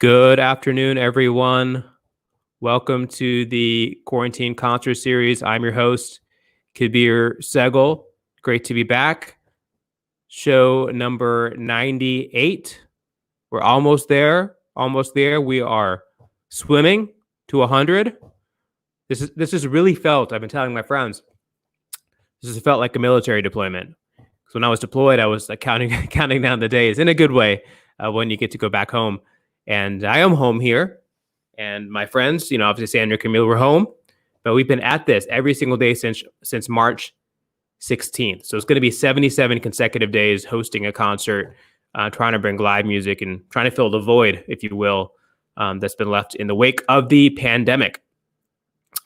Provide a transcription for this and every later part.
Good afternoon, everyone. Welcome to the Quarantine Concert Series. I'm your host, Kabir Segal. Great to be back. Show number 98. We're almost there. Almost there. We are swimming to 100. This is really felt. I've been telling my friends. This has felt like a military deployment. So when I was deployed, I was like counting down the days in a good way when you get to go back home. And I am home here. And my friends, obviously Sandra and Camille were home. But we've been at this every single day since March 16th. So it's going to be 77 consecutive days hosting a concert, trying to bring live music and trying to fill the void, if you will, that's been left in the wake of the pandemic.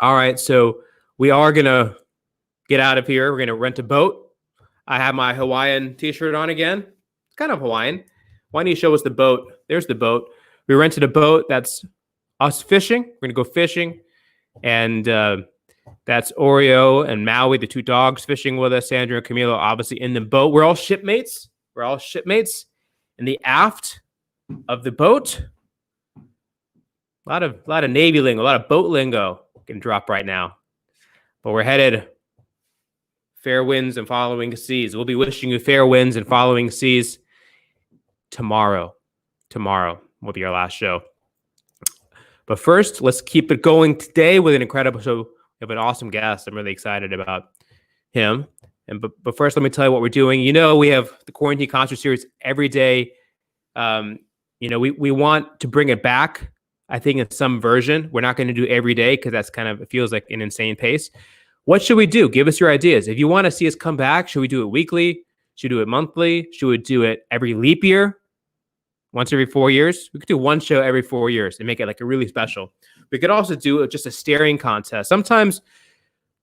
All right, so we are going to get out of here. We're going to rent a boat. I have my Hawaiian t-shirt on again. It's kind of Hawaiian. Why don't you show us the boat? There's the boat. We rented a boat. That's us fishing. We're going to go fishing. And that's Oreo and Maui, the two dogs, fishing with us. Sandra and Camilo, obviously, in the boat. We're all shipmates. In the aft of the boat. A lot of Navy lingo, a lot of boat lingo can drop right now. But we're headed fair winds and following seas. We'll be wishing you fair winds and following seas tomorrow. Tomorrow will be our last show. But first, let's keep it going today with an incredible show. We have an awesome guest. I'm really excited about him. But first, let me tell you what we're doing. We have the Quarantine Concert Series every day. We want to bring it back, I think, in some version. We're not going to do every day because it feels like an insane pace. What should we do? Give us your ideas. If you want to see us come back, should we do it weekly? Should we do it monthly? Should we do it every leap year? Once every 4 years? We could do one show every 4 years and make it like a really special. We could also do just a staring contest. Sometimes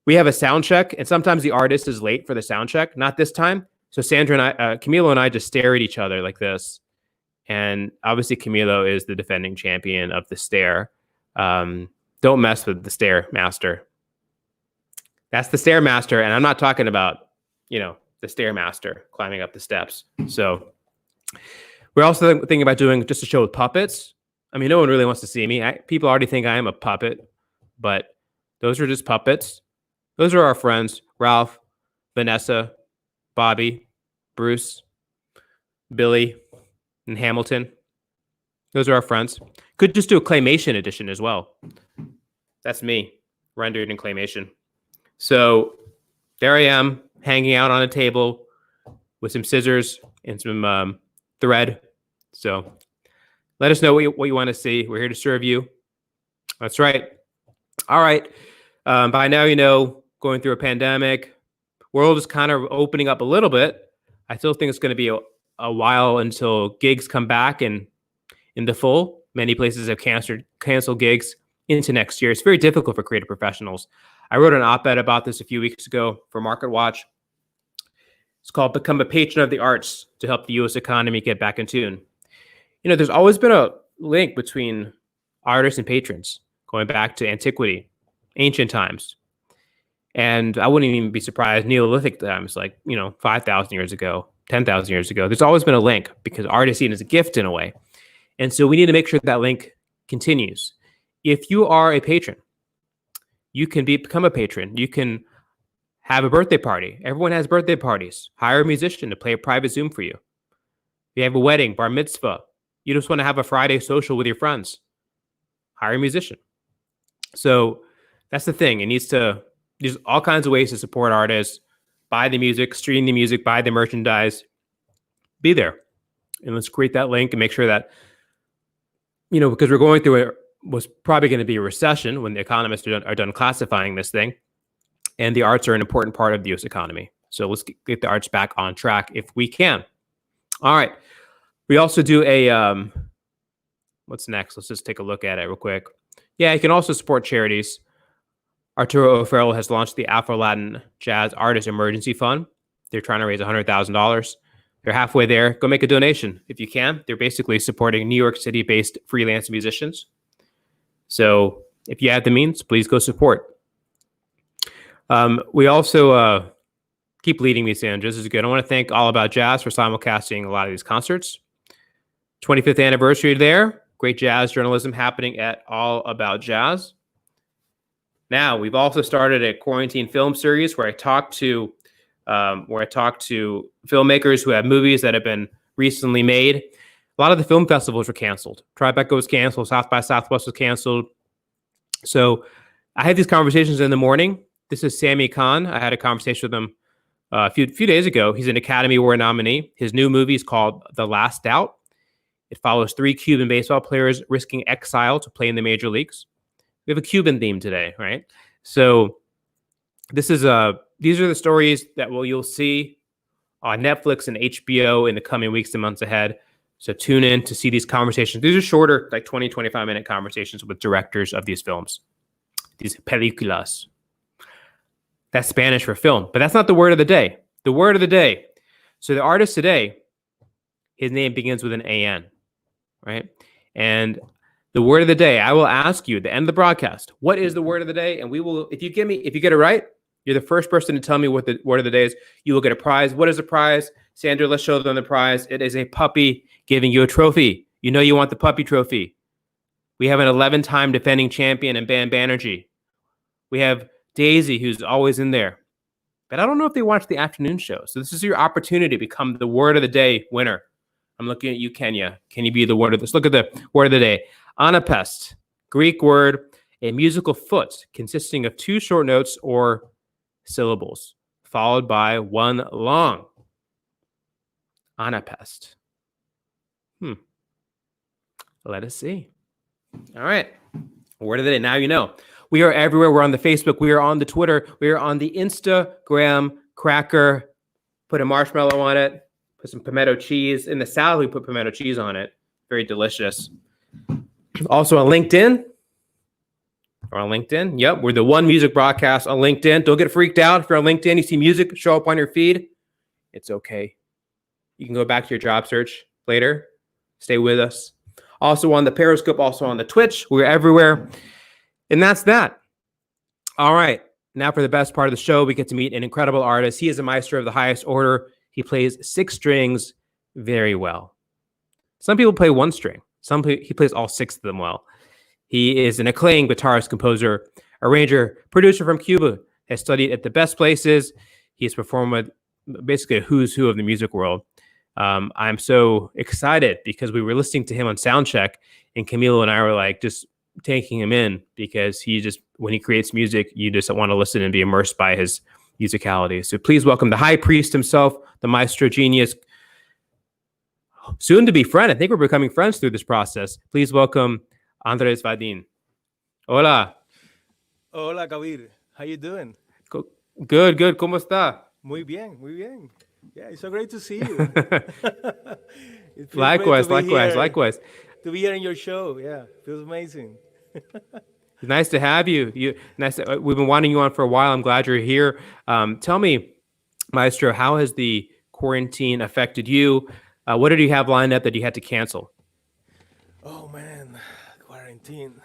we have a sound check and sometimes the artist is late for the sound check. Not this time. So Sandra and Camilo and I just stare at each other like this. And obviously Camilo is the defending champion of the stare. Don't mess with the stare master. That's the stair master. And I'm not talking about, the stair master climbing up the steps. So we're also thinking about doing just a show with puppets. I mean, no one really wants to see me. People already think I am a puppet, but those are just puppets. Those are our friends, Ralph, Vanessa, Bobby, Bruce, Billy, and Hamilton. Those are our friends. Could just do a claymation edition as well. That's me, rendered in claymation. So there I am, hanging out on a table with some scissors and some thread. So let us know what you want to see. We're here to serve you. That's right. All right. By now, going through a pandemic, world is kind of opening up a little bit. I still think it's going to be a while until gigs come back and in the full. Many places have canceled gigs into next year. It's very difficult for creative professionals. I wrote an op-ed about this a few weeks ago for Market Watch. It's called Become a Patron of the Arts to help the U.S. economy get back in tune. There's always been a link between artists and patrons going back to antiquity, ancient times. And I wouldn't even be surprised, Neolithic times, 5,000 years ago, 10,000 years ago. There's always been a link because art is seen as a gift in a way. And so we need to make sure that link continues. If you are a patron, you can become a patron. You can have a birthday party. Everyone has birthday parties. Hire a musician to play a private Zoom for you. If you have a wedding, bar mitzvah, you just want to have a Friday social with your friends, hire a musician. So that's the thing. There's all kinds of ways to support artists. Buy the music, stream the music, buy the merchandise. Be there. And let's create that link and make sure that, because we're going through what's probably going to be a recession when the economists are done classifying this thing. And the arts are an important part of the U.S. economy. So let's get the arts back on track if we can. All right. We also do what's next? Let's just take a look at it real quick. Yeah, you can also support charities. Arturo O'Farrell has launched the Afro-Latin Jazz Artist Emergency Fund. They're trying to raise $100,000. They're halfway there. Go make a donation if you can. They're basically supporting New York City-based freelance musicians. So if you have the means, please go support. We also keep leading me, Sandra. This is good. I want to thank All About Jazz for simulcasting a lot of these concerts. 25th anniversary there. great jazz journalism happening at All About Jazz. Now, we've also started a quarantine film series where I talk to filmmakers who have movies that have been recently made. A lot of the film festivals were canceled. Tribeca was canceled. South by Southwest was canceled. So I had these conversations in the morning. This is Sammy Kahn. I had a conversation with him a few days ago. He's an Academy Award nominee. His new movie is called The Last Out. It follows 3 Cuban baseball players risking exile to play in the major leagues. We have a Cuban theme today, right? So these are the stories that you'll see on Netflix and HBO in the coming weeks and months ahead. So tune in to see these conversations. These are shorter, like 20, 25-minute conversations with directors of these films, these películas. That's Spanish for film, but that's not the word of the day. The word of the day. So the artist today, his name begins with an AN, right? And the word of the day, I will ask you at the end of the broadcast, what is the word of the day? And we will, if you get it right, you're the first person to tell me what the word of the day is. You will get a prize. What is the prize? Sandra, let's show them the prize. It is a puppy giving you a trophy. You know you want the puppy trophy. We have an 11-time defending champion in Bam Banerjee. We have Daisy, who's always in there. But I don't know if they watch the afternoon show. So this is your opportunity to become the word of the day winner. I'm looking at you, Kenya. Can you be the word of this? Look at the word of the day. Anapest, Greek word, a musical foot consisting of 2 short notes or syllables, followed by 1 long. Anapest. Let us see. All right. Word of the day. Now you know. We are everywhere. We're on the Facebook. We are on the Twitter. We are on the Instagram cracker. Put a marshmallow on it. Put some pimento cheese. In the salad, we put pimento cheese on it. Very delicious. Also on LinkedIn. Yep, we're the One Music broadcast on LinkedIn. Don't get freaked out. If you're on LinkedIn, you see music show up on your feed. It's okay. You can go back to your job search later. Stay with us. Also on the Periscope, also on the Twitch. We're everywhere. And that's that. All right. Now for the best part of the show, we get to meet an incredible artist. He is a maestro of the highest order. He plays 6 strings very well. Some people play 1 string. He plays all 6 of them well. He is an acclaimed guitarist, composer, arranger, producer from Cuba. Has studied at the best places. He has performed with basically a who's who of the music world. I'm so excited because we were listening to him on Soundcheck, and Camilo and I were like just taking him in because when he creates music, you just want to listen and be immersed by his musicality. So please welcome the high priest himself, the maestro genius, soon to be friend. I think we're becoming friends through this process. Please welcome Andres Vadin. Hola. Hola, Kabir. How you doing? Good. ¿Cómo está? Muy bien. Yeah, it's so great to see you. Likewise. To be here in your show, yeah, feels amazing. Nice to have you. We've been wanting you on for a while. I'm glad you're here. Tell me, Maestro, how has the quarantine affected you? What did you have lined up that you had to cancel? Oh man, quarantine.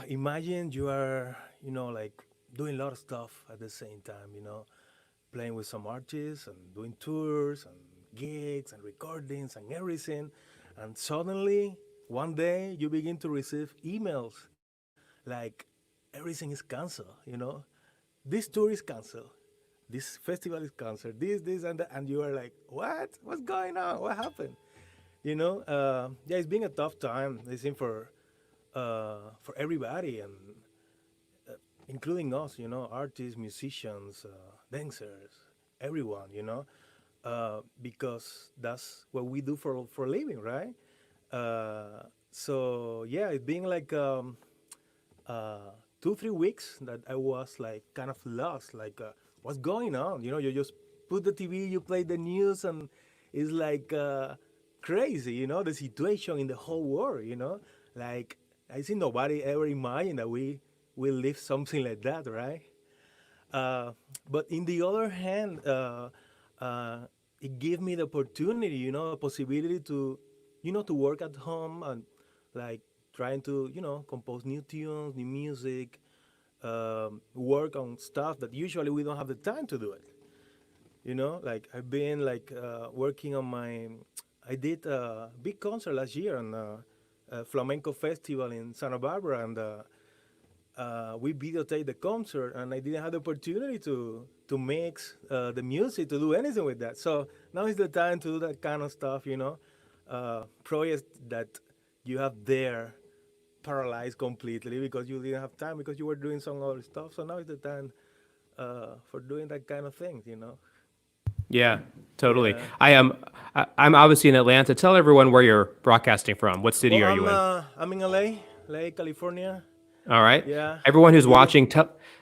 Imagine you are, like doing a lot of stuff at the same time, playing with some artists and doing tours and gigs and recordings and everything. And suddenly, one day, you begin to receive emails like everything is canceled. This tour is canceled. This festival is canceled. This, and that. And you are like, what? What's going on? What happened? Yeah, it's been a tough time, I think, for everybody, and including us, artists, musicians, dancers, everyone, because that's what we do for a living, right? So yeah, it's been like 2-3 weeks that I was like kind of lost, like what's going on? You just put the TV, you play the news, and it's like crazy, the situation in the whole world. Like I think nobody ever imagined that we will live something like that, right? But in the other hand, it gave me the opportunity, a possibility to work at home and like trying to, compose new tunes, new music, work on stuff that usually we don't have the time to do it. Like I've been like working on I did a big concert last year, and flamenco festival in Santa Barbara, and we videotaped the concert, and I didn't have the opportunity to mix the music, to do anything with that. So now is the time to do that kind of stuff, projects that you have there paralyzed completely because you didn't have time because you were doing some other stuff. So now is the time for doing that kind of things. Yeah, totally. Yeah. I'm obviously in Atlanta. Tell everyone where you're broadcasting from. What city Well, are you in? I'm in LA, California. All right. Yeah. Everyone who's You? watching,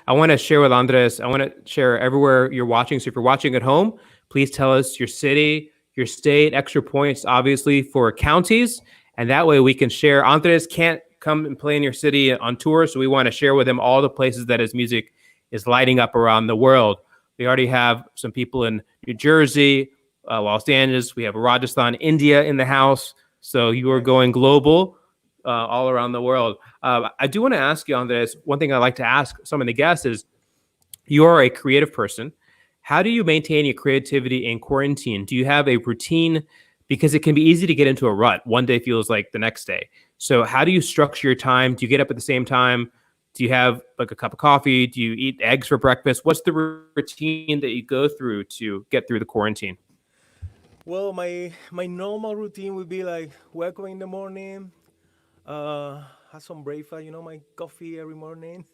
I want to share with Andres. I want to share everywhere you're watching. So if you're watching at home, please tell us your city, your state, extra points, obviously, for counties. And that way we can share. Andres can't come and play in your city on tour. So we want to share with him all the places that his music is lighting up around the world. We already have some people in New Jersey, Los Angeles. We have Rajasthan, India in the house. So you are Nice. going global all around the world. I do want to ask you on this. One thing I like to ask some of the guests is, you are a creative person. How do you maintain your creativity in quarantine? Do you have a routine? Because it can be easy to get into a rut. One day feels like the next day. So how do you structure your time? Do you get up at the same time? Do you have like a cup of coffee? Do you eat eggs for breakfast? What's the routine that you go through to get through the quarantine? Well, my normal routine would be like wake up in the morning, have some breakfast, my coffee every morning.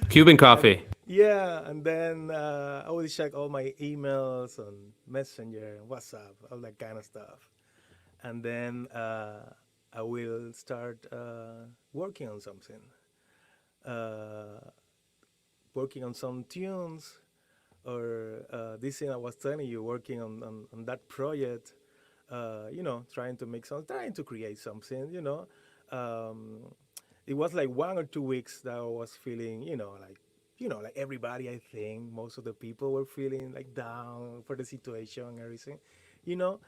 Cuban And coffee. yeah, and then I will check all my emails and Messenger and WhatsApp, all that kind of stuff. And then I will start working on something, uh, working on some tunes, or this thing I was telling you, working on that project, trying to make some, trying to create something. Um, it was like 1 or 2 weeks that I was feeling, like everybody, I think, most of the people were feeling like down for the situation and everything, you know.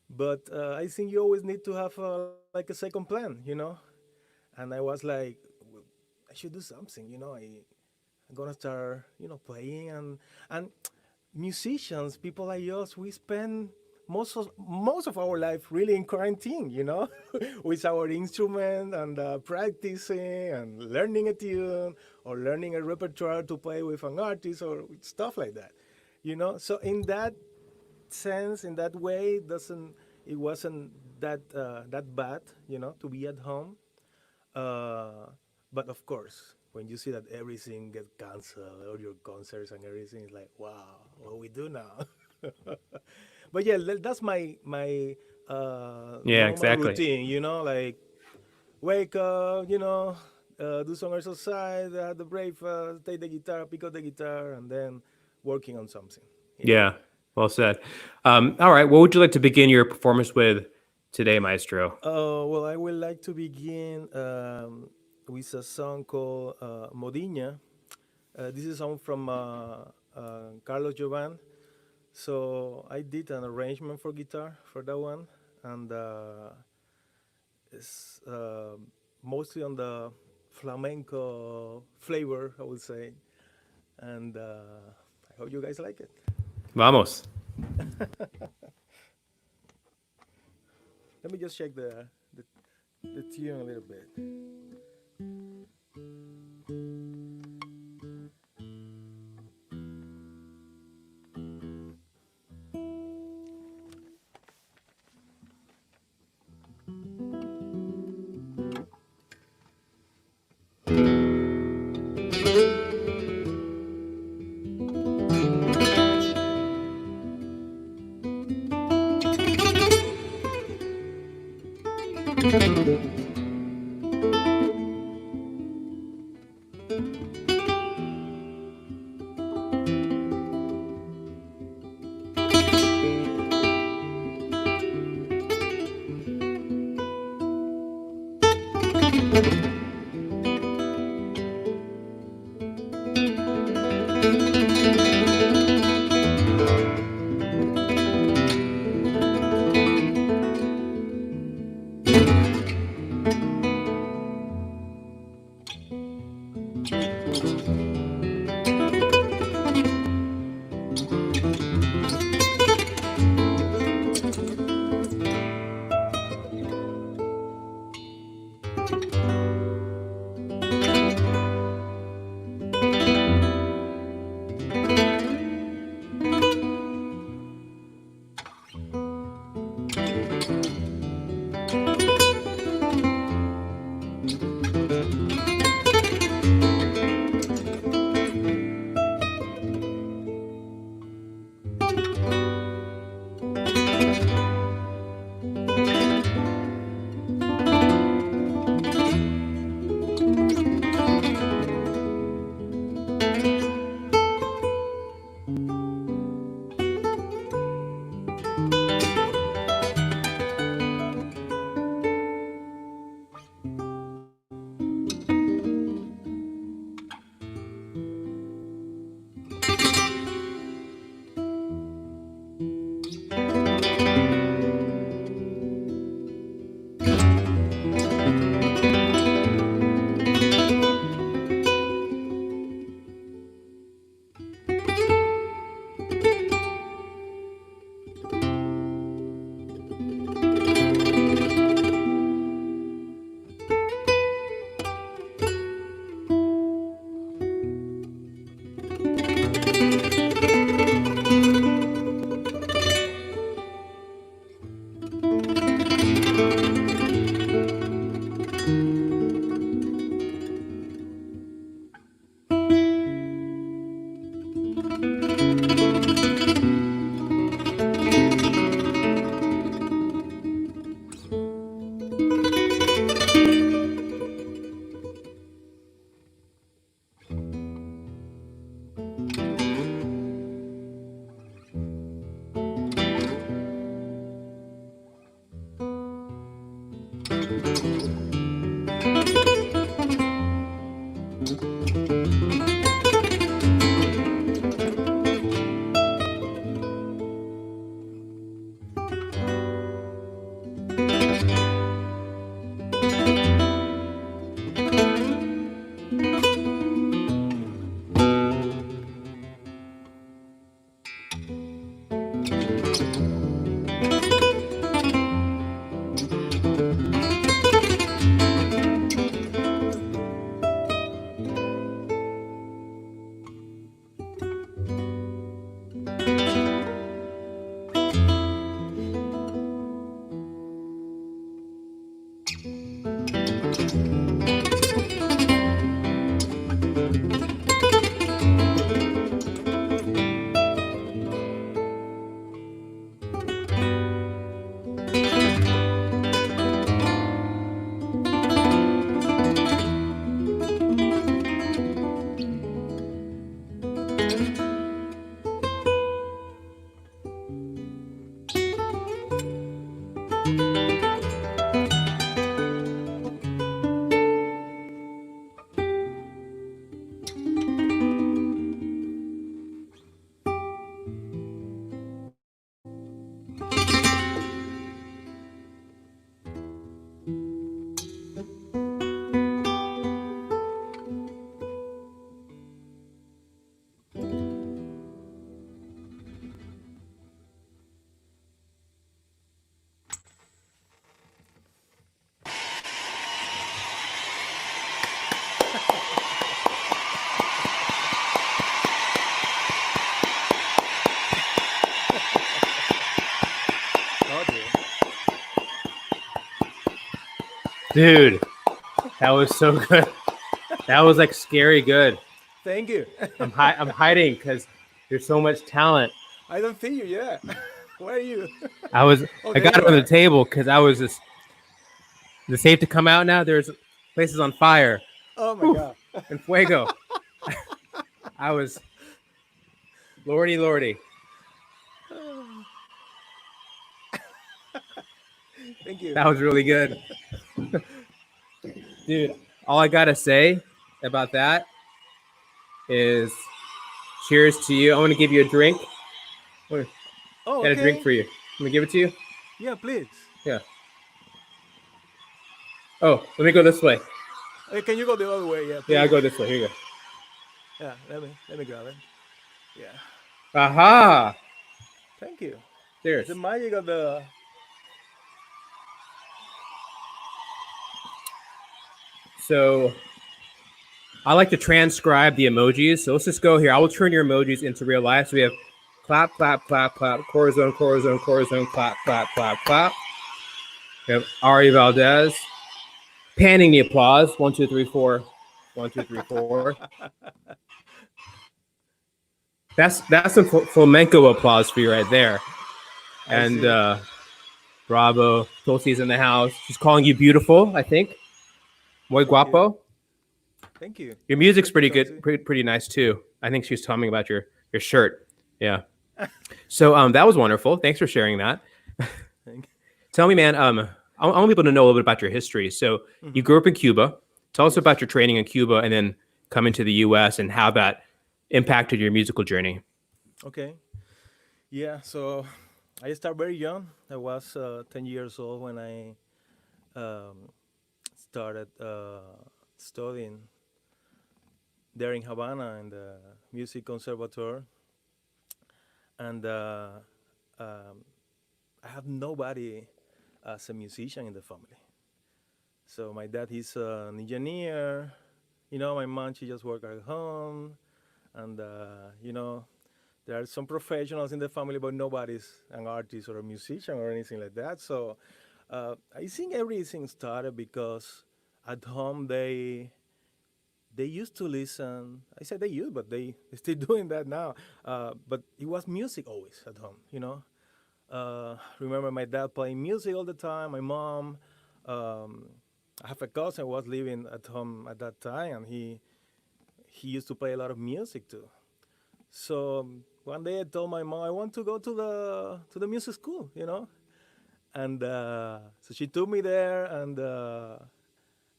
But I think you always need to have like a second plan. And I was like, "Well, I should do something. I'm gonna start, playing and musicians, people like us, we spend most of our life really in quarantine, with our instrument and practicing and learning a tune or learning a repertoire to play with an artist or stuff like that. So in that sense, in that way, it wasn't that bad, to be at home. Uh, but of course, when you see that everything gets canceled, all your concerts and everything, it's like, wow, what we do now? But yeah, that's my Yeah, normal exactly. routine. Like wake up, do some exercise, have the breakfast, take the guitar, pick up the guitar, and then working on something. Yeah. Yeah, well said. All right, what would you like to begin your performance with today, Maestro? Well, I would like to begin with a song called Modinha. This is a song from Carlos Jovan. So I did an arrangement for guitar for that one, and it's mostly on the flamenco flavor, I would say. And I hope you guys like it. Vamos. Let me just check the tune a little bit. Dude, that was so good. That was like scary good. Thank you. I'm hiding because there's so much talent. I don't see you. Yeah. Where are you? I got it on the table because I was just. Is it safe to come out now? There's places on fire. Oh my God. And fuego. I was. Lordy. Thank you. That was really good. Dude, all I gotta say about that is cheers to you. I want to give you a drink. Oh, Got a drink for you. Let me give it to you. Yeah, please. Yeah. Oh, let me go this way. Can you go the other way? Yeah. Please. Yeah, I'll go this way. Here you go. Yeah. Let me grab it. Yeah. Aha! Thank you. Cheers. The magic of the. So I like to transcribe the emojis. So let's just go here. I will turn your emojis into real life. So we have clap, Corazon, clap. We have Ari Valdez panning the applause. 1, 2, 3, 4. 1, 2, 3, 4. That's some flamenco applause for you right there. And Bravo. Tulsi's in the house. She's calling you beautiful, I think. Muy Thank you. guapo. Thank you. Your music's Thank you, pretty Tulsi. good, pretty nice too. I think she was telling me about your shirt. Yeah. So that was wonderful. Thanks for sharing that. Thank Tell me, man. I want people to know a little bit about your history. So you hmm grew up in Cuba. Tell us about Yes. your training in Cuba, and then coming to the U.S. and how that impacted your musical journey. Okay. Yeah. So I started very young. I was 10 years old when I um, started studying there in Havana in the music conservatoire, and um, I have nobody as a musician in the family. So my dad, he's an engineer. My mom, she just work at home, and there are some professionals in the family, but nobody's an artist or a musician or anything like that. So I think everything started because at home they used to listen. I said they used, but they still doing that now. But it was music always at home. Remember my dad playing music all the time. My mom. Um, I have a cousin who was living at home at that time, and he used to play a lot of music too. So one day I told my mom I want to go to the music school. And so she took me there, and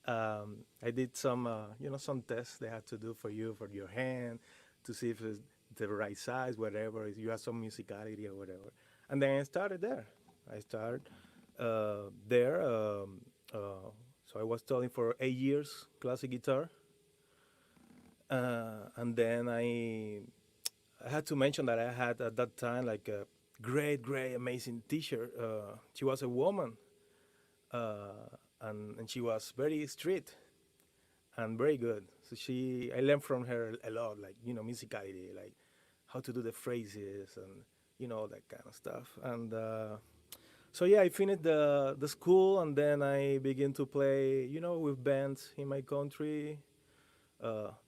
I did some tests they had to do for you for your hand to see if it's the right size, whatever. If you have some musicality or whatever. And then I started there. I started there. So I was studying for 8 years classic guitar, and then I had to mention that I had at that time like a great, great, amazing teacher. She was a woman, and she was very strict and very good. So I learned from her a lot, like musicality, like how to do the phrases and all that kind of stuff. And so yeah, I finished the school, and then I began to play, with bands in my country,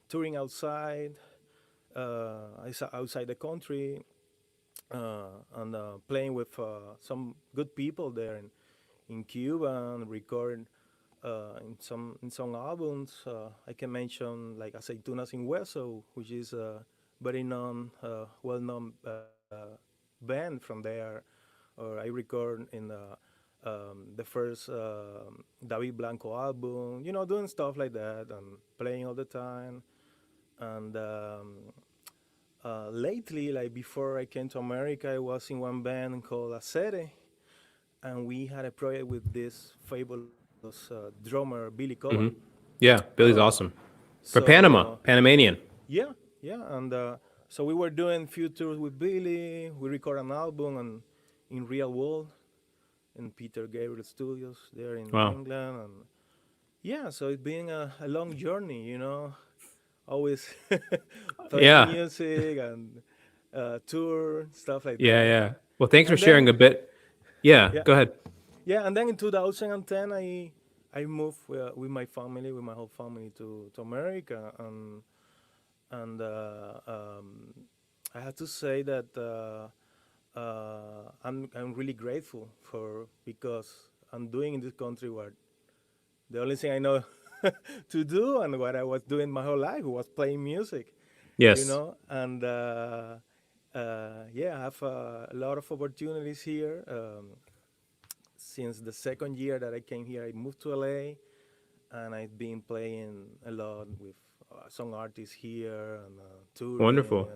touring outside, outside the country, and playing with some good people there in Cuba, and record in some albums. I can mention like Aceitunas in Hueso, which is a very well-known band from there. Or I record in the first David Blanco album. Doing stuff like that and playing all the time. And lately, like before I came to America, I was in one band called Acere, and we had a project with this fabulous drummer Billy Coban. Hmm. Yeah, Billy's Uh, awesome. For Panama, so Panamanian. yeah, yeah, and so we were doing few tours with Billy. We recorded an album and in Real World in Peter Gabriel Studios there in Wow. England, and yeah, so it's been a long journey. Always playing Yeah, music and tour stuff like yeah, that. yeah. Well, thanks for And then sharing a bit. Yeah, yeah, go ahead. yeah, and then in 2010 I moved with my family, with my whole family to America, and I have to say that I'm really grateful for because I'm doing in this country what the only thing I know to do and what I was doing my whole life was playing music, Yes. and yeah, I have a lot of opportunities here. Since the second year that I came here, I moved to LA, and I've been playing a lot with some artists here and touring Wonderful.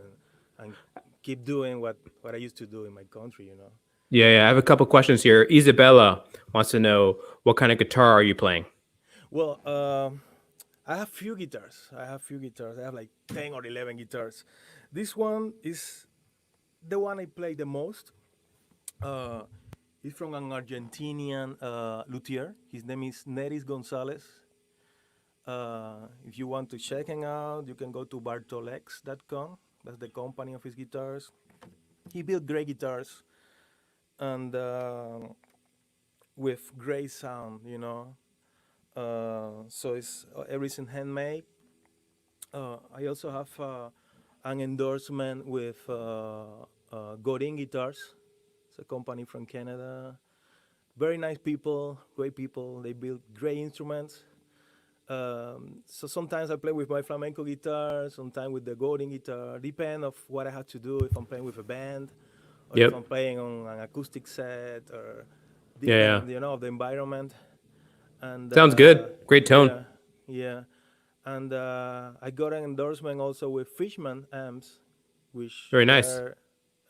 and keep doing what I used to do in my country. Yeah, yeah. I have a couple questions here. Isabella wants to know what kind of guitar are you playing? Well, I have few guitars. I have like 10 or 11 guitars. This one is the one I play the most. Uh, he's from an Argentinian luthier. His name is Neris Gonzalez. If you want to check him out, you can go to bartolex.com. That's the company of his guitars. He built great guitars and with great sound. So it's everything handmade. I also have an endorsement with Godin Guitars. It's a company from Canada. Very nice people, great people. They build great instruments. So sometimes I play with my flamenco guitar, sometimes with the Gordon guitar. Depend of what I have to do. If I'm playing with a band, or if Yep. I'm playing on an acoustic set, or Yeah. Yeah. depend, of the environment. And Sounds good. Great tone. yeah, yeah. And I got an endorsement also with Fishman amps, which Very they nice. are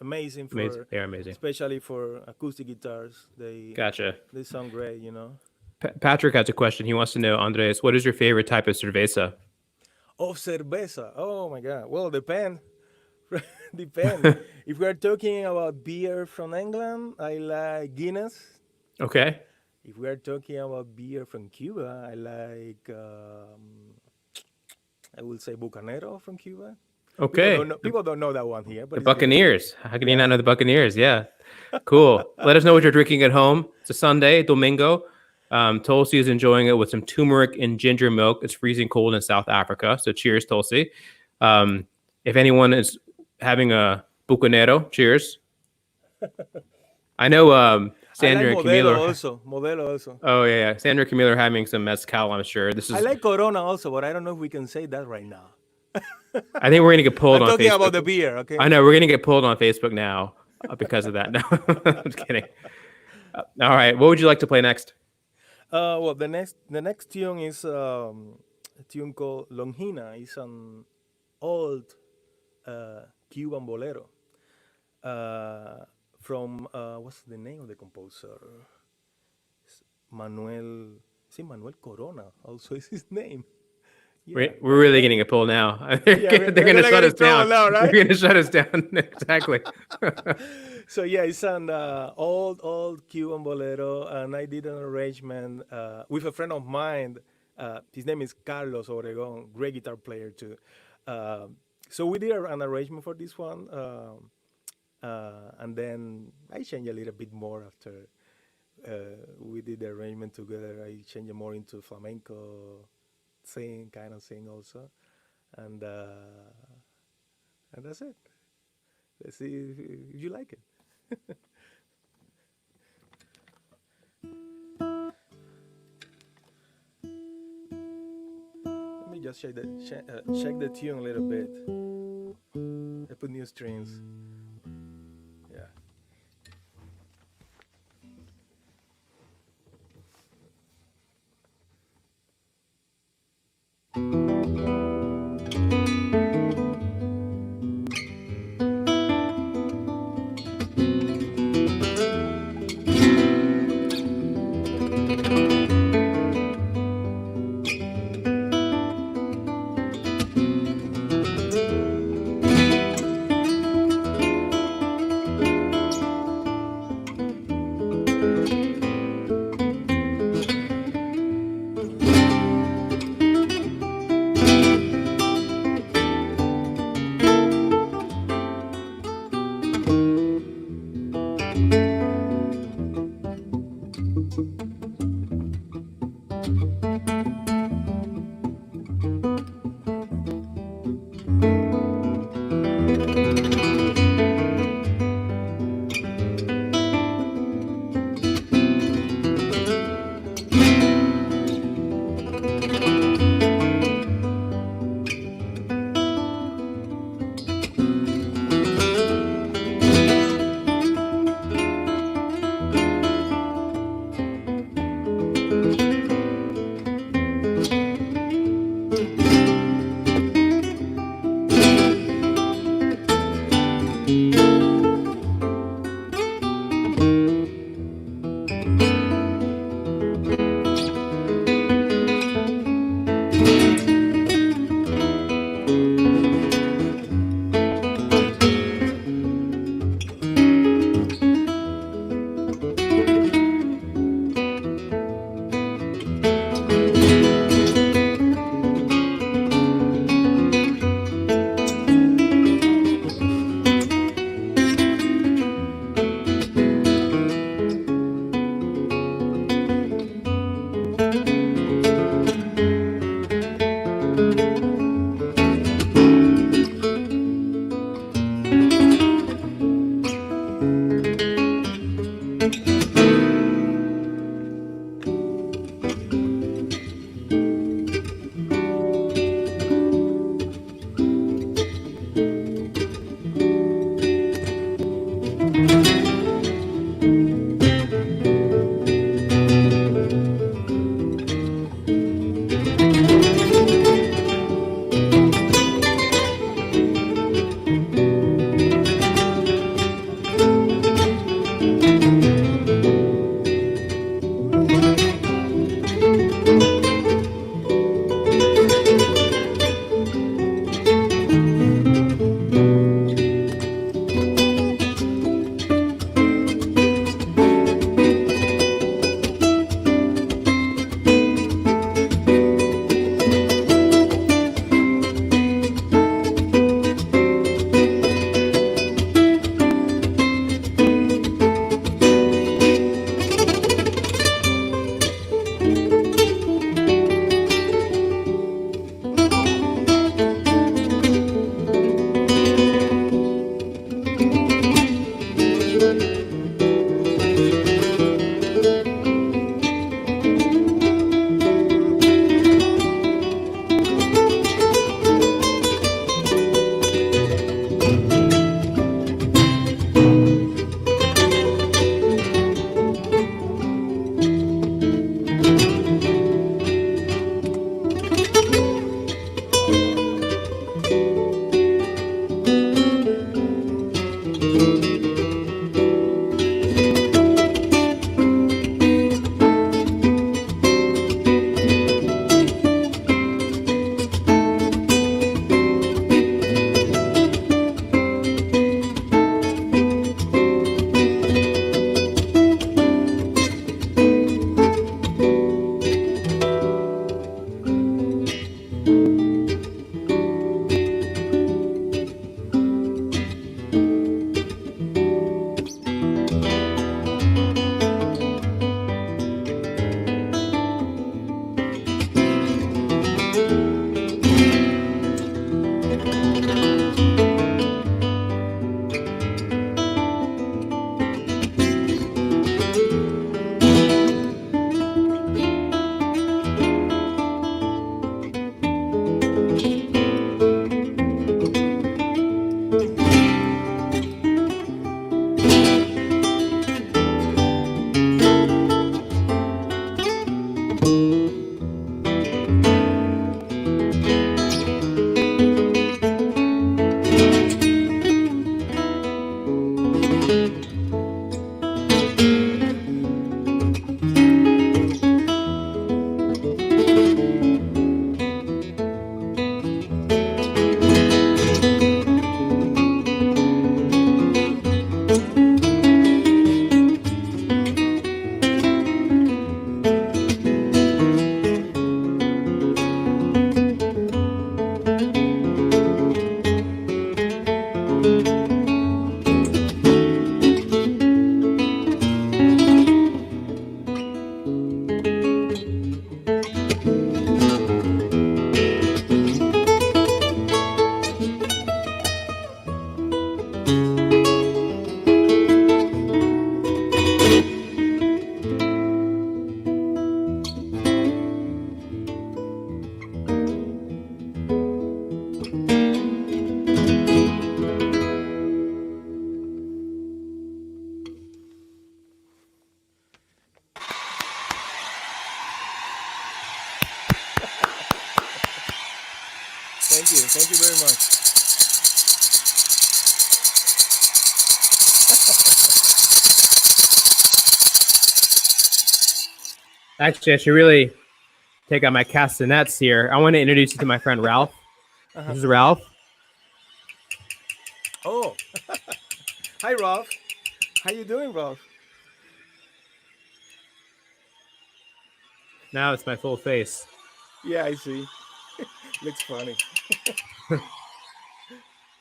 amazing Amazing. for, They are amazing. especially for acoustic guitars. Gotcha. They sound great, you know. Patrick has a question. He wants to know, Andres, what is your favorite type of cerveza? Oh, cerveza. Oh my God. Well, depend. Depend. If we are talking about beer from England, I like Guinness. Okay. If we are talking about beer from Cuba, I like, I will say Bucanero from Cuba. Okay. People don't know that one here, The but it's good. Buccaneers. How can you not Yeah. know the Buccaneers? Yeah. Cool. Let us know what you're drinking at home. It's a Sunday, Domingo. Tulsi is enjoying it with some turmeric and ginger milk. It's freezing cold in South Africa. So cheers, Tulsi. If anyone is having a Bucanero, cheers. I know I like Sandra and Camilo. Modelo also. Oh, yeah. Sandra and Camilo are having some mezcal, I'm sure. This is. I like Corona also, but I don't know if we can say that right now. I think we're going to get pulled I'm on talking Facebook. about the beer, okay? I know. We're going to get pulled on Facebook now because of that. No, I'm just kidding. All right. What would you like to play next? Well, the next tune is a tune called Longina. It's an old Cuban bolero from what's the name of the composer? Manuel. See, Manuel Corona also is his name. Yeah, We're really getting a pull now. They're going to really shut us getting trouble down. now, right? They're going to shut us down. Exactly. So yeah, it's an old Cuban bolero, and I did an arrangement with a friend of mine. His name is Carlos Obregon, great guitar player too. So we did an arrangement for this one, and then I changed a little bit more after we did the arrangement together. I changed it more into flamenco kind of thing also, and that's it. Let's see if you like it. Let me just check the tune a little bit. I put new strings. Yeah. Thank you very much. Actually, I should really take out my castanets here. I want to introduce you to my friend Ralph. This is Ralph. Oh, hi, Ralph. How you doing, Ralph? Now it's my full face. Yeah, I see. Looks funny.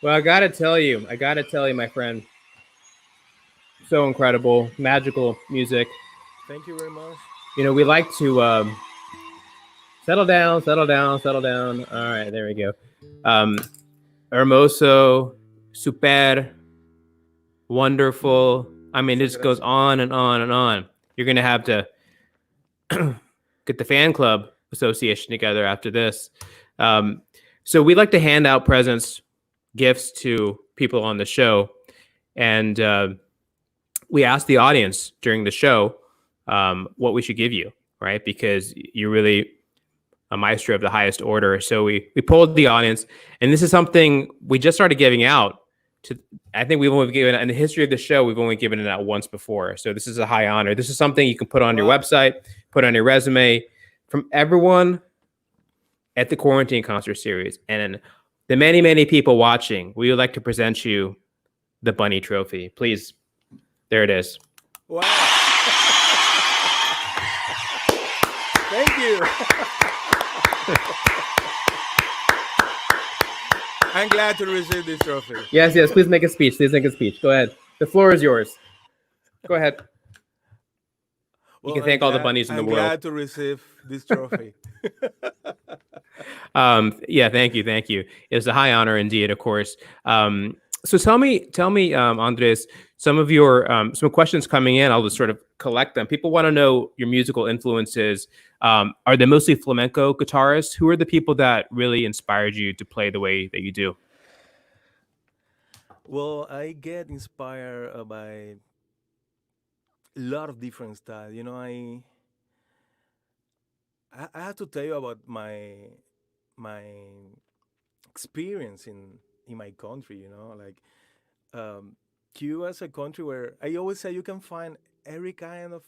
Well, I gotta tell you, my friend, so incredible, magical music. Thank you very much. You know, we like to settle down, settle down, settle down. All right, there we go. Hermoso, super, wonderful. I mean, it Muchas just goes gracias. on and on and on. You're gonna have to get the fan club association together after this. So we like to hand out presents, gifts to people on the show, and we asked the audience during the show what we should give you, right? Because you're really a maestro of the highest order. So we polled the audience, and this is something we just started giving out. To, I think we've only given in the history of the show, we've only given it out once before. So this is a high honor. This is something you can put on your website, put on your resume, from everyone at the Quarantine Concert Series, and the many, many people watching. We would like to present you the Bunny Trophy. Please, there it is. Wow. Thank you. I'm glad to receive this trophy. Yes, yes. Please make a speech. Please make a speech. Go ahead. The floor is yours. Go ahead. You can thank all the bunnies in the world. I'm glad to receive this trophy. Yeah, thank you, thank you. It's a high honor indeed, of course. So tell me, Andres, some of your some questions coming in. I'll just sort of collect them. People want to know your musical influences. Are they mostly flamenco guitarists? Who are the people that really inspired you to play the way that you do? Well, I get inspired by a lot of different styles. You know, I have to tell you about my experience in my country. You know, like Cuba is a country where I always say you can find every kind of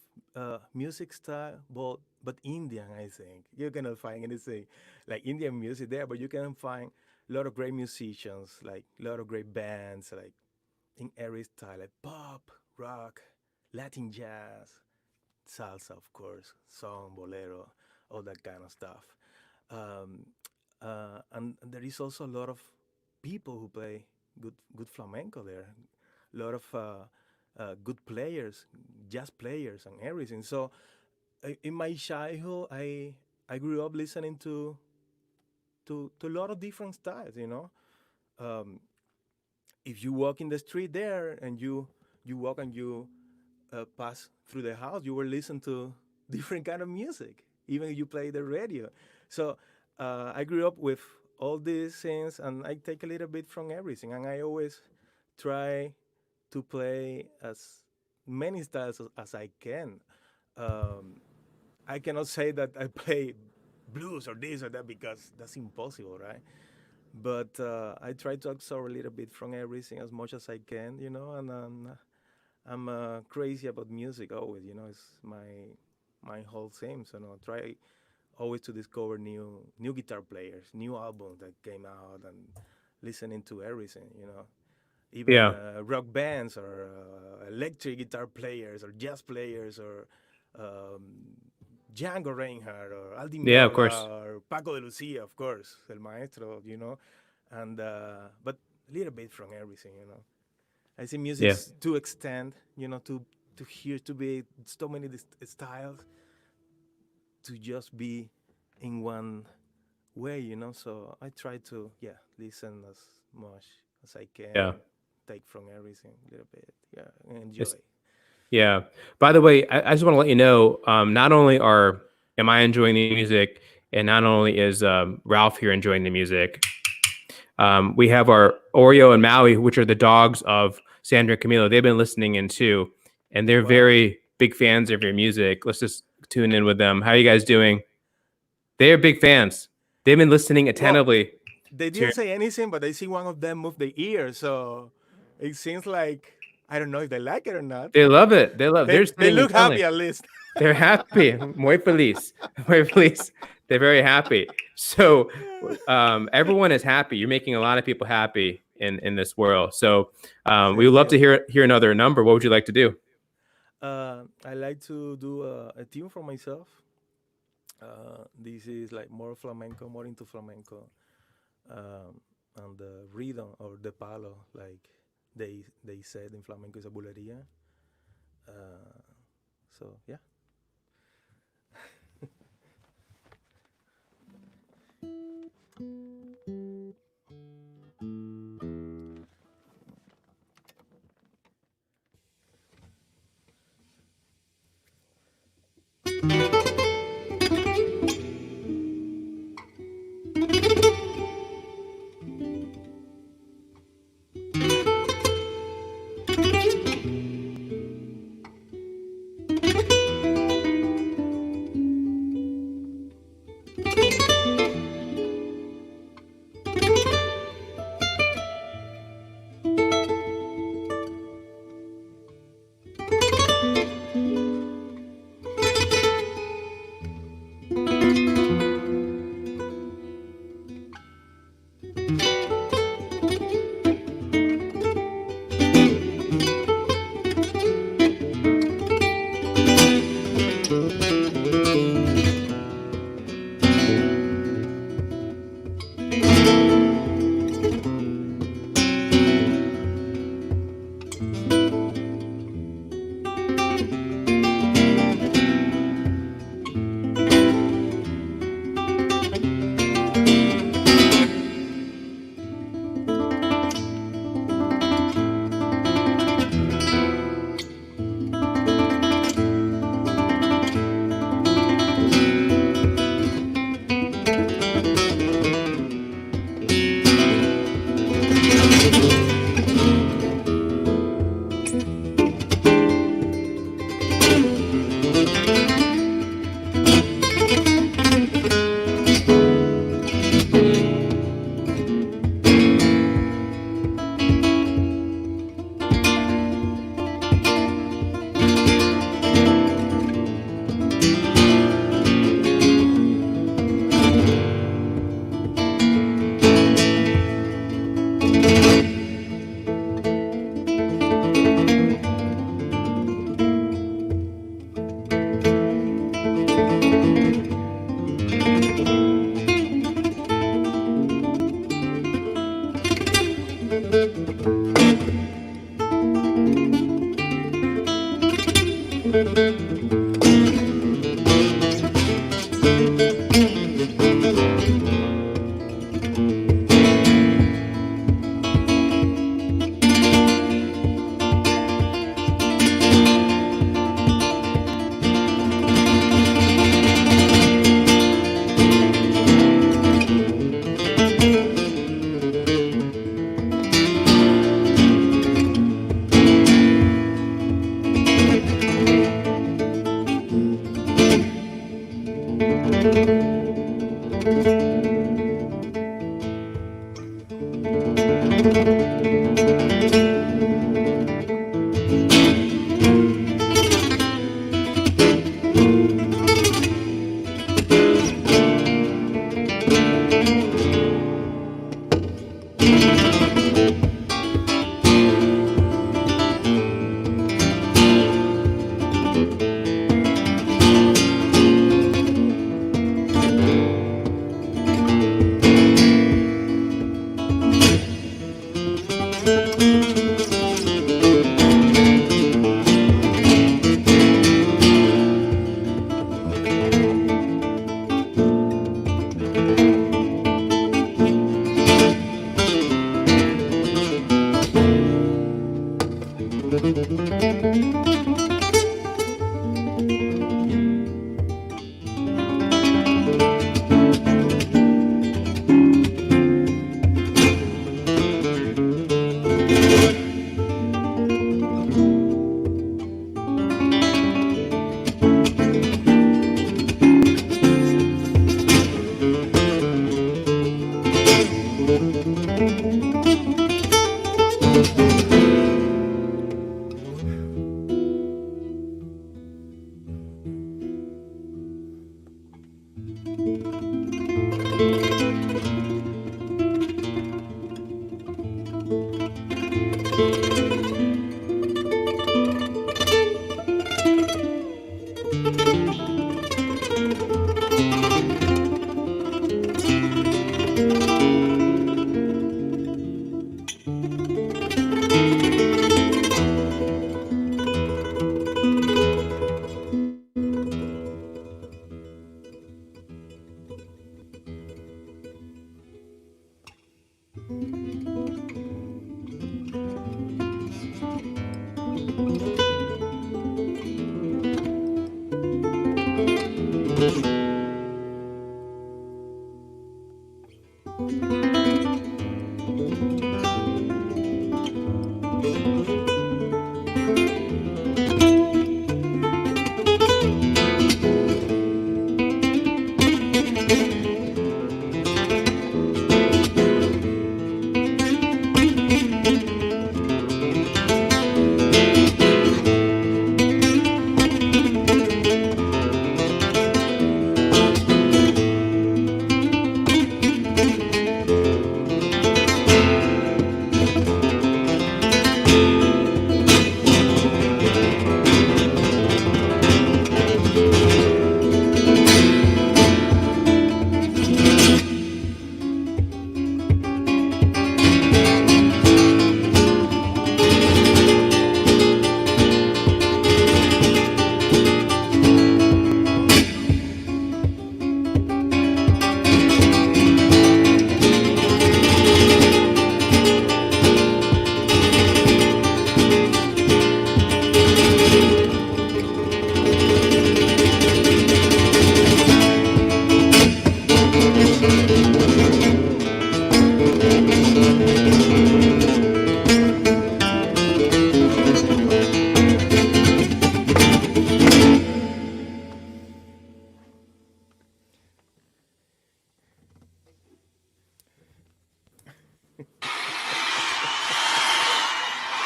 music style, but Indian, I think you cannot find anything like Indian music there, but you can find a lot of great musicians, like a lot of great bands, like in every style, like pop, rock, Latin jazz, salsa, of course, song, bolero, all that kind of stuff. Um, and there is also a lot of people who play good flamenco there. A lot of good players, jazz players, and everything. So in my childhood, I grew up listening to a lot of different styles. You know, um, if you walk in the street there and you walk and you pass through the house, you will listen to different kind of music, even if you play the radio. So I grew up with all these things, and I take a little bit from everything, and I always try to play as many styles as I can. Um, I cannot say that I play blues or this or that because that's impossible, right? But I try to absorb a little bit from everything as much as I can, you know, and I'm crazy about music always. You know, it's my whole thing. So no, try always to discover new guitar players, new albums that came out, and listening to everything. You know, even Yeah, rock bands or electric guitar players or jazz players or um, Django Reinhardt or Aldi yeah, of Meola course. or Paco de Lucia, of course, El Maestro. You know, and but a little bit from everything. You know. I see Yeah, music's to extend, you know, to hear to be so many styles to just be in one way, you know. So I try to listen as much as I yeah. can, take from everything a little bit, yeah, and enjoy. It's, yeah. By the way, I just want to let you know, not only am I enjoying the music, and not only is Ralph here enjoying the music, we have our Oreo and Maui, which are the dogs of Sandra and Camilo. They've been listening in too, and they're Wow. very big fans of your music. Let's just tune in with them. How are you guys doing? They are big fans. They've been listening Well, attentively. They didn't say anything, but I see one of them move the ear, so it seems like I don't know if they like it or not. They love it. They love. They're They sitting and look telling. happy at least. They're happy. Muy feliz. Muy feliz. They're very happy. So everyone is happy. You're making a lot of people happy in this world. So we would love to hear another number. What would you like to do? I like to do a tune for myself. This is like more flamenco, more into flamenco, and the rhythm or the palo, like they said in flamenco, is a bulería. So yeah.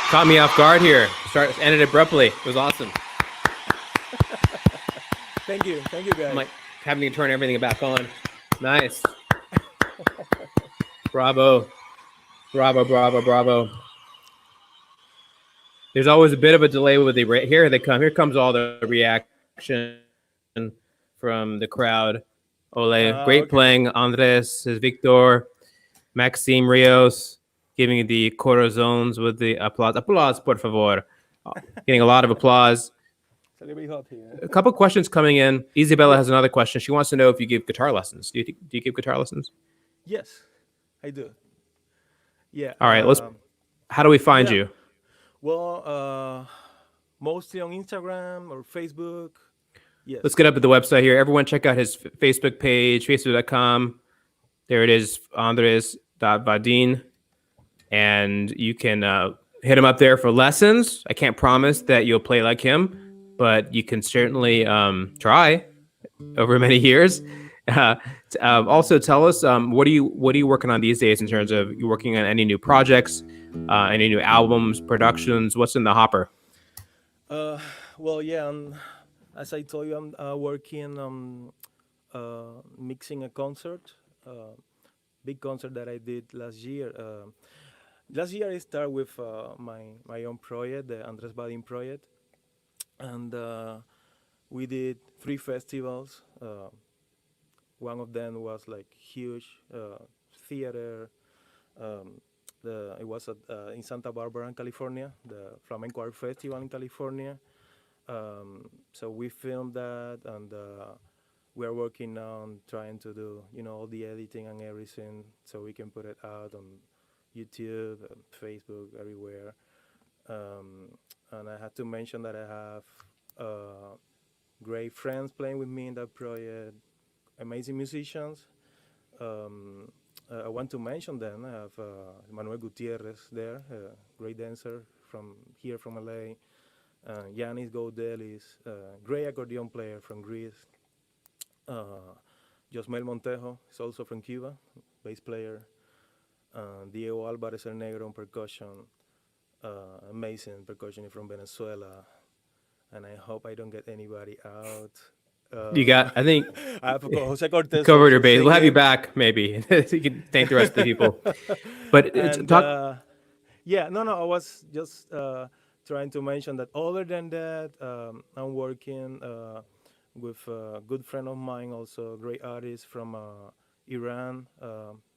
Caught me off guard here. Ended abruptly. It was awesome. Thank you, guys. I'm like having to turn everything back on. Nice. Bravo. Bravo, bravo, bravo. There's always a bit of a delay with the here they come. Here comes all the reaction from the crowd. Ole, great Okay. playing. Andres, Victor, Maxime Rios, giving the corazones with the applause. Applause, por favor. Getting a lot of applause. It's a little bit hot here. A couple questions coming in. Isabella has another question. She wants to know if you give guitar lessons. Do you give guitar lessons? Yes, I do. Yeah. All right. How do we find yeah. you? Well, mostly on Instagram or Facebook. Yes. Let's get up at the website here. Everyone check out his Facebook page, facebook.com. There it is, Andres.Vadin. And you can hit him up there for lessons. I can't promise that you'll play like him, but you can certainly try over many years. Also, tell us what are you working on these days in terms of you working on any new projects, any new albums, productions? What's in the hopper? Well, yeah. As I told you, I'm working on mixing a concert, big concert that I did last year. Last year I started with my own project, the Andres Vadin project, and we did 3 festivals. One of them was like huge theater. It was in Santa Barbara, in California, the Flamenco Art Festival in California. So we filmed that, and we are working on trying to do, all the editing and everything, so we can put it out on YouTube, Facebook, everywhere. And I had to mention that I have great friends playing with me in that project, amazing musicians. I want to mention them. I have Manuel Gutierrez there, a great dancer from LA. Yanis Goudelis, great accordion player from Greece. Josmel Montejo is also from Cuba, bass player. Diego Alvarez El Negro on percussion, amazing percussionist from Venezuela. And I hope I don't get anybody out. You got, I think, I have Jose you Cortez covered your also base. We'll have you singing. back maybe. You can thank the rest of the people. But it's And talk yeah, no, I was just trying to mention that other than that, I'm working with a good friend of mine, also a great artist from Iran,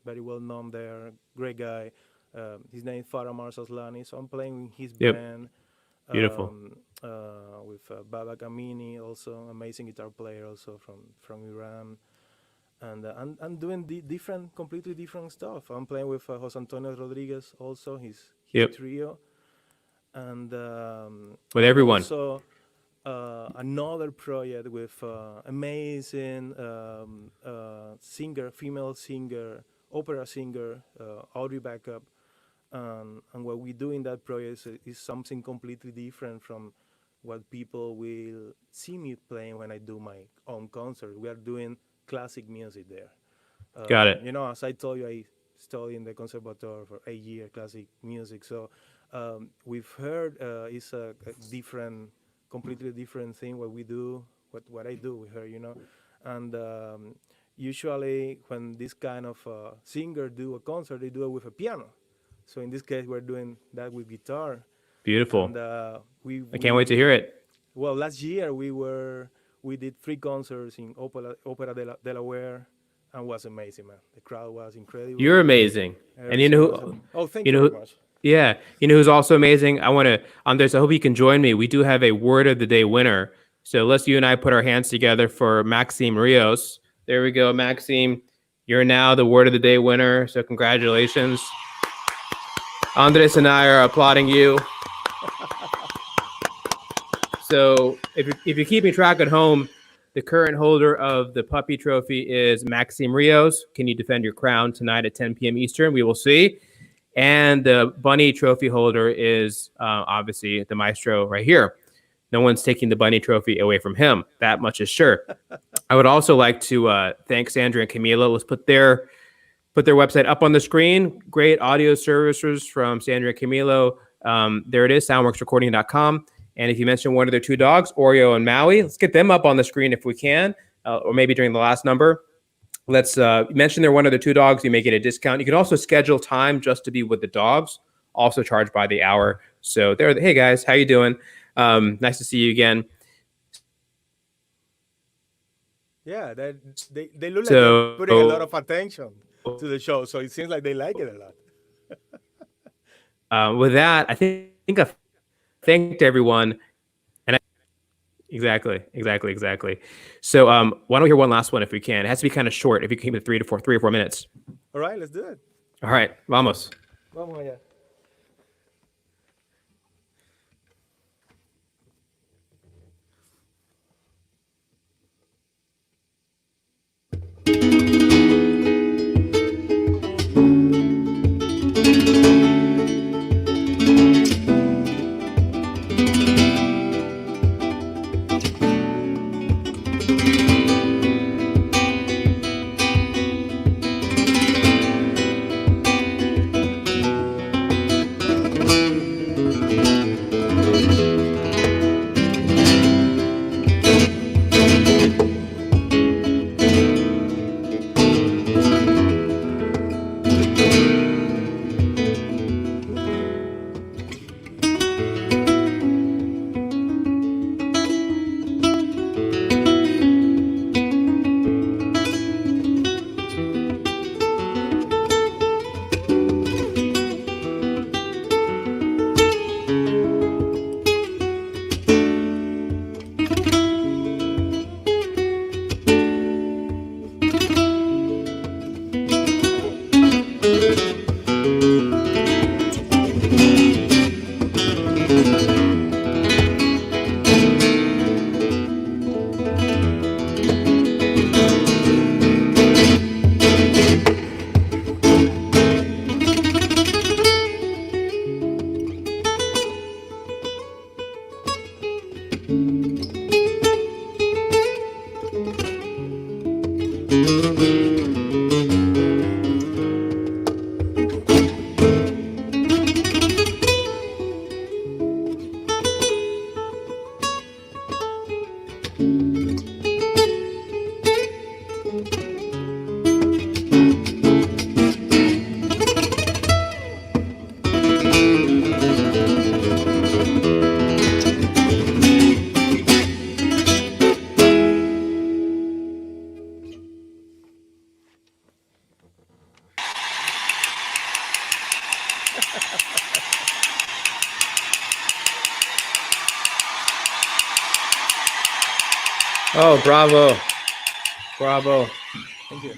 very well known there, great guy. His name is Farah Marsaslani. So I'm playing with his Yep, band beautiful. with Baba Kamini, also amazing guitar player, also from Iran. And I'm doing different, completely different stuff. I'm playing with Jose Antonio Rodriguez, also his Yep, trio, and with and everyone. also another project with amazing singer, female singer, opera singer, Audrey Backup. And what we do in that project is something completely different from what people will see me playing when I do my own concert. We are doing classic music there. Got it. As I told you, I studied in the conservatoire for 8 years, classic music. So we've heard it's a different, completely different thing what we do, what I do with her. And usually when this kind of singer do a concert, they do it with a piano. So in this case, we're doing that with guitar, and Beautiful. we I can't wait to hear we it. well, last year we did 3 concerts in Opera Delaware, and was amazing, man. The crowd was You're incredible. amazing. And you know Everything was. who, Oh, thank you you know very who, much. yeah, you know who's also amazing? I want to, Andres, I hope you can join me. We do have a word of the day winner. So let's you and I put our hands together for Maxime Rios. There we go, Maxime. You're now the word of the day winner. So congratulations. Andres and I are applauding you. So if you're keeping track at home, the current holder of the puppy trophy is Maxime Rios. Can you defend your crown tonight at 10 p.m. Eastern? We will see. And the bunny trophy holder is obviously the maestro right here. No one's taking the bunny trophy away from him. That much is sure. I would also like to thank Sandra and Camila. Let's put their website up on the screen. Great audio services from Sandra and Camilo. There it is, soundworksrecording.com. And if you mention one of their 2 dogs, Oreo and Maui, let's get them up on the screen if we can, or maybe during the last number. Let's mention they're one of the 2 dogs. You may get a discount. You can also schedule time just to be with the dogs, also charged by the hour. So there, hey guys, how you doing? Nice to see you again. Yeah, they look like they're So putting a lot of attention to the show, so it seems like they like it a lot. with that, I think I've thanked everyone. Exactly. So why don't we hear one last one if we can? It has to be kind of short. If you can keep it 3 or 4 minutes. All right, let's do it. All right, vamos. Vamos allá. Oh, bravo. Bravo. Thank you.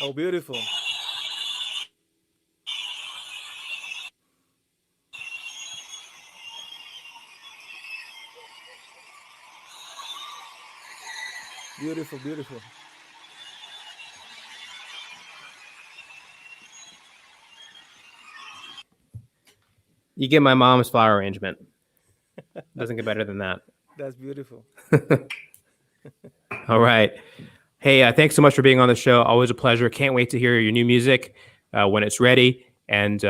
Oh, beautiful. Beautiful, beautiful. You get my mom's flower arrangement. Doesn't get better than that. That's beautiful. All right. Hey, thanks so much for being on the show. Always a pleasure. Can't wait to hear your new music when it's ready. And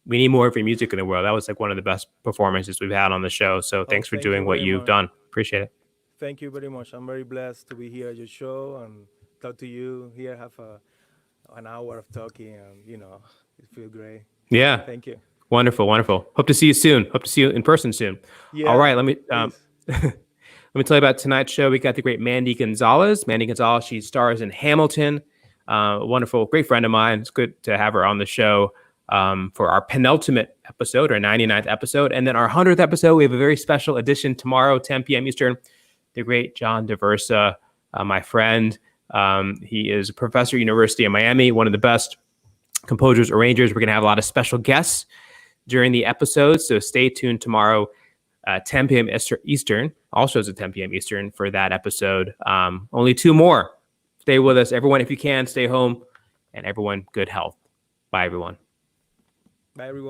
we need more of your music in the world. That was like one of the best performances we've had on the show. So Oh, thanks for thank you doing what very you've much. done. Appreciate it. Thank you very much. I'm very blessed to be here at your show and talk to you here. Have an hour of talking, and it feels great. Yeah. Thank you. Wonderful. Wonderful. Hope to see you soon. Hope to see you in person soon. All Yeah, right. Let me please. let me tell you about tonight's show. We got the great Mandy Gonzalez. Mandy Gonzalez, she stars in Hamilton. A wonderful, great friend of mine. It's good to have her on the show for our penultimate episode, our 99th episode. And then our 100th episode, we have a very special edition tomorrow, 10 p.m. Eastern. The great John DeVersa, my friend. He is a professor at University of Miami, one of the best composers, arrangers. We're going to have a lot of special guests during the episode. So stay tuned tomorrow, 10 p.m. Eastern. All shows at 10 p.m. Eastern for that episode. Only 2 more. Stay with us. Everyone, if you can, stay home. And everyone, good health. Bye, everyone. Bye, everyone.